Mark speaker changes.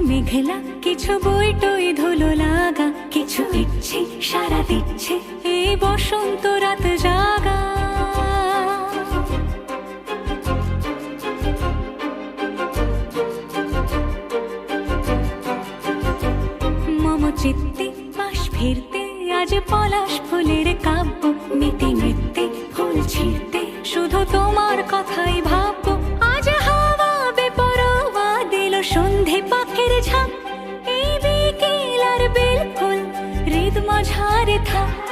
Speaker 1: মেঘলা কিছু বই টই ধুলো লাগা, কিছু ইচ্ছে সারা দিচ্ছে এই বসন্ত রাত জাগা। মম চিত্তে পাশ ফিরতে আজ পলাশ ফুলের কাব্য, নিতে নৃত্যে ফুল ছিঁড়তে শুধু তোমার কথাই ভাববো। আজ হাওয়া বেপরোয়া দিল সন্ধে পাখির ঝাঁক, এই বিকেল আর বিলকুল হৃদ মাঝারে থাক।